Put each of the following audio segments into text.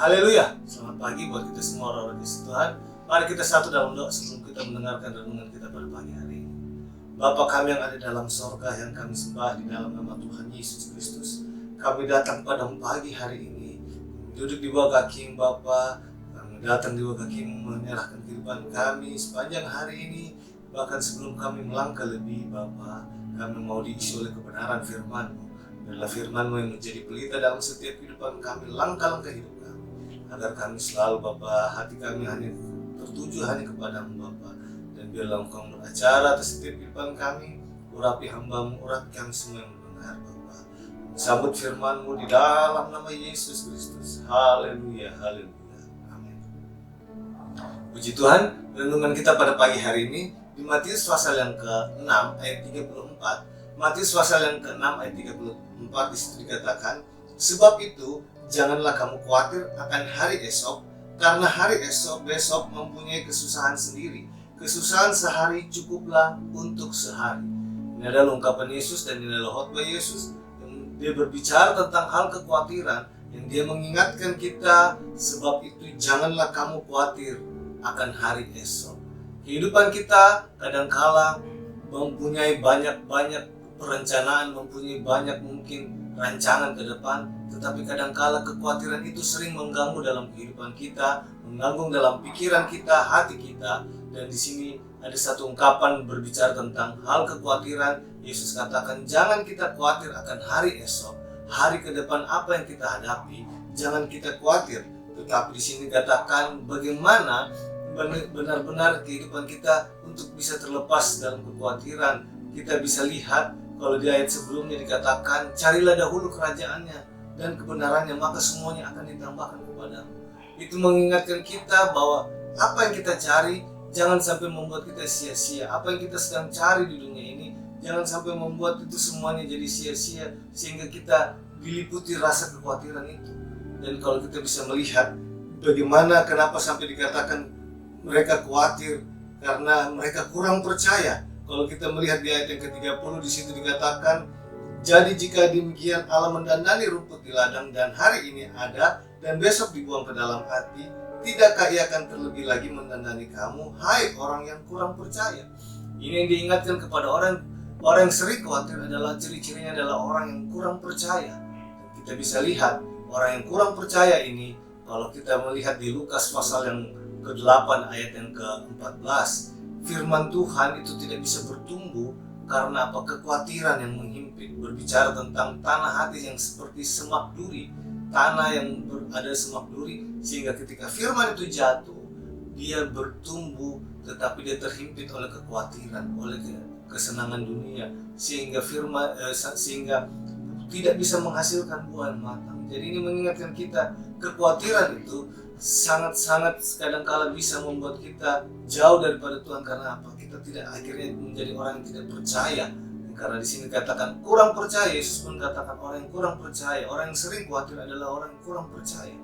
Haleluya. Selamat pagi buat kita semua orang-orang di Tuhan. Mari kita satu dalam doa sebelum kita mendengarkan renungan kita pada pagi hari ini. Bapa kami yang ada dalam sorga, yang kami sembah di dalam nama Tuhan Yesus Kristus, kami datang pada pagi hari ini, duduk di bawah kaki Bapa. Kami datang di bawah kaki menyerahkan kehidupan kami sepanjang hari ini. Bahkan sebelum kami melangkah lebih Bapa, kami mau diisi oleh kebenaran firman-Mu. Adalah firman-Mu yang menjadi pelita dalam setiap kehidupan kami, langkah-langkah hidup kami, agar kami selalu Bapa, hati kami hanya tertuju hanya kepada-Mu Bapa. Dan biarlah Engkau beracara atas setiap kehidupan kami, urapi hamba-Mu, urapi kami semua yang mendengar Bapa. Sambut firman-Mu di dalam nama Yesus Kristus. Haleluya, haleluya, amin. Puji Tuhan, renungan kita pada pagi hari ini di Matius pasal yang ke-6 ayat 34. Matius pasal yang ke-6 ayat 34 disitu dikatakan, sebab itu janganlah kamu khawatir akan hari esok, karena hari esok besok mempunyai kesusahan sendiri. Kesusahan sehari cukuplah untuk sehari. Ini adalah ungkapan Yesus dan ini adalah khotbah Yesus yang dia berbicara tentang hal kekhawatiran, yang dia mengingatkan kita, sebab itu janganlah kamu khawatir akan hari esok. Kehidupan kita kadangkala mempunyai banyak perencanaan, mempunyai banyak mungkin rancangan ke depan, tetapi kadangkala kekhawatiran itu sering mengganggu dalam kehidupan kita, mengganggu dalam pikiran kita, hati kita. Dan di sini ada satu ungkapan berbicara tentang hal kekhawatiran. Yesus katakan, jangan kita khawatir akan hari esok, hari ke depan apa yang kita hadapi, jangan kita khawatir. Tetapi di sini katakan bagaimana benar-benar kehidupan kita untuk bisa terlepas dalam kekhawatiran. Kita bisa lihat kalau di ayat sebelumnya dikatakan, carilah dahulu kerajaannya dan kebenarannya, maka semuanya akan ditambahkan kepadamu. Itu mengingatkan kita bahwa apa yang kita cari jangan sampai membuat kita sia-sia. Apa yang kita sedang cari di dunia ini jangan sampai membuat itu semuanya jadi sia-sia, sehingga kita diliputi rasa kekhawatiran itu. Dan kalau kita bisa melihat bagaimana kenapa sampai dikatakan mereka khawatir, karena mereka kurang percaya. Kalau kita melihat di ayat yang ke-30 di situ dikatakan, jadi jika demikian Allah mendandani rumput di ladang dan hari ini ada dan besok dibuang ke dalam hati, tidakkah ia akan terlebih lagi mendandani kamu, hai orang yang kurang percaya? Ini yang diingatkan kepada orang yang sering khawatir adalah ciri-cirinya adalah orang yang kurang percaya. Dan kita bisa lihat orang yang kurang percaya ini, kalau kita melihat di Lukas pasal yang ke-8 ayat yang ke-14, firman Tuhan itu tidak bisa bertumbuh karena apa? Kekhawatiran yang menghimpit. Berbicara tentang tanah hati yang seperti semak duri, tanah yang ada semak duri, sehingga ketika firman itu jatuh, dia bertumbuh tetapi dia terhimpit oleh kekhawatiran, oleh kesenangan dunia, sehingga sehingga tidak bisa menghasilkan buah yang matang. Jadi ini mengingatkan kita, kekhawatiran itu sangat-sangat kadangkala bisa membuat kita jauh daripada Tuhan. Karena apa? Kita tidak akhirnya menjadi orang yang tidak percaya. Karena di sini katakan kurang percaya. Yesus pun katakan orang yang kurang percaya, orang yang sering khawatir adalah orang yang kurang percaya.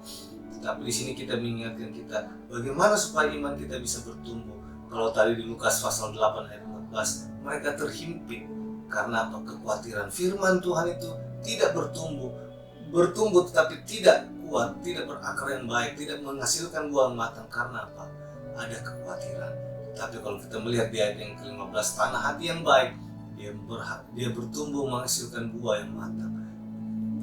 Tapi di sini kita mengingatkan kita bagaimana supaya iman kita bisa bertumbuh. Kalau tadi di Lukas pasal 8 ayat 14, mereka terhimpit karena apa? Kekhawatiran. Firman Tuhan itu tidak bertumbuh tetapi tidak kuat, tidak berakar yang baik, tidak menghasilkan buah matang. Karena apa? Ada kekhawatiran. Tapi kalau kita melihat di ayat yang ke-15, tanah hati yang baik, dia bertumbuh menghasilkan buah yang matang.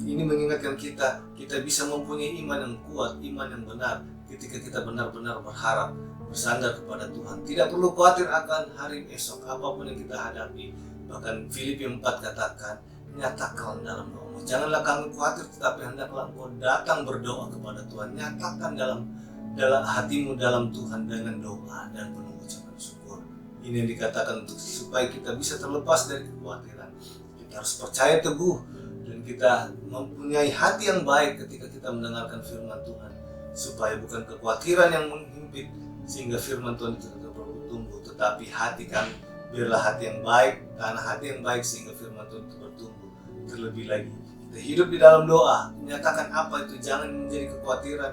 Ini mengingatkan kita bisa mempunyai iman yang kuat, iman yang benar, ketika kita benar-benar berharap, bersandar kepada Tuhan. Tidak perlu khawatir akan hari esok, apapun yang kita hadapi. Bahkan Filipi 4 katakan, nyatakan dalam doa. Janganlah kamu khawatir, tetapi hendaklah engkau datang berdoa kepada Tuhan. Nyatakan dalam hatimu dalam Tuhan dengan doa dan penuh ucapan syukur. Ini yang dikatakan untuk supaya kita bisa terlepas dari kekhawatiran. Kita harus percaya teguh dan kita mempunyai hati yang baik ketika kita mendengarkan firman Tuhan, supaya bukan kekhawatiran yang menghimpit sehingga firman Tuhan itu tetap bertumbuh, tetapi hati kami biarlah hati yang baik, tanah hati yang baik, sehingga firman Tuhan itu bertumbuh. Terlebih lagi kita hidup di dalam doa, menyatakan apa itu, jangan menjadi kekhawatiran,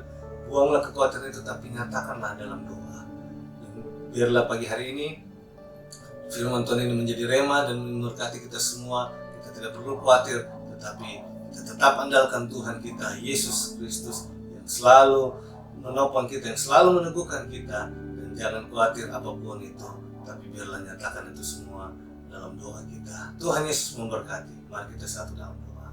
buanglah kekhawatiran itu, tapi nyatakanlah dalam doa. Dan biarlah pagi hari ini firman Tuhan ini menjadi rema dan memberkati kita semua. Kita tidak perlu khawatir, tetapi kita tetap andalkan Tuhan kita, Yesus Kristus, yang selalu menopang kita, yang selalu meneguhkan kita. Dan jangan khawatir apapun itu, tapi biarlah nyatakan itu semua dalam doa kita. Tuhan Yesus memberkati. Mari kita satu dalam doa.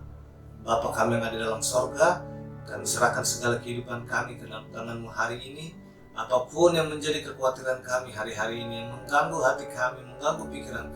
Bapa kami yang ada dalam sorga, kami serahkan segala kehidupan kami ke dalam tangan-Mu hari ini. Apapun yang menjadi kekhawatiran kami hari-hari ini, yang mengganggu hati kami, mengganggu pikiran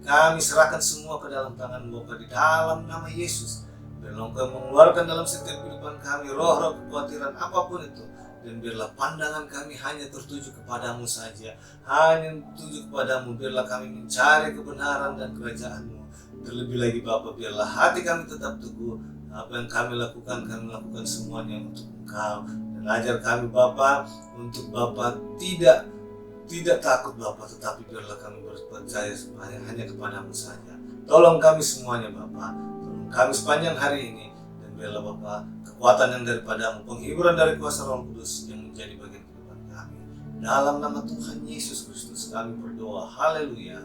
kami serahkan semua ke dalam tangan Bapa di dalam nama Yesus. Biarlah Engkau mengeluarkan dalam setiap kehidupan kami roh-roh kekhawatiran apapun itu. Dan biarlah pandangan kami hanya tertuju kepadamu saja, hanya tertuju kepadamu. Biarlah kami mencari kebenaran dan kerajaan-Mu. Terlebih lagi Bapa, biarlah hati kami tetap teguh. Apa yang kami lakukan semuanya untuk Engkau. Dan ajar kami Bapa, untuk Bapa tidak takut Bapa, tetapi biarlah kami percaya hanya kepadamu saja. Tolong kami semuanya Bapa, tolong kami sepanjang hari ini. Dan biarlah Bapa, kekuatan yang daripadamu, penghiburan dari kuasa Roh Kudus yang menjadi bagian kehidupan kami. Dalam nama Tuhan Yesus Kristus kami berdoa. Haleluya.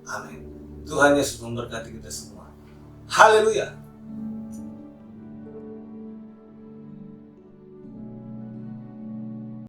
Amin. Tuhan Yesus memberkati kita semua. Haleluya.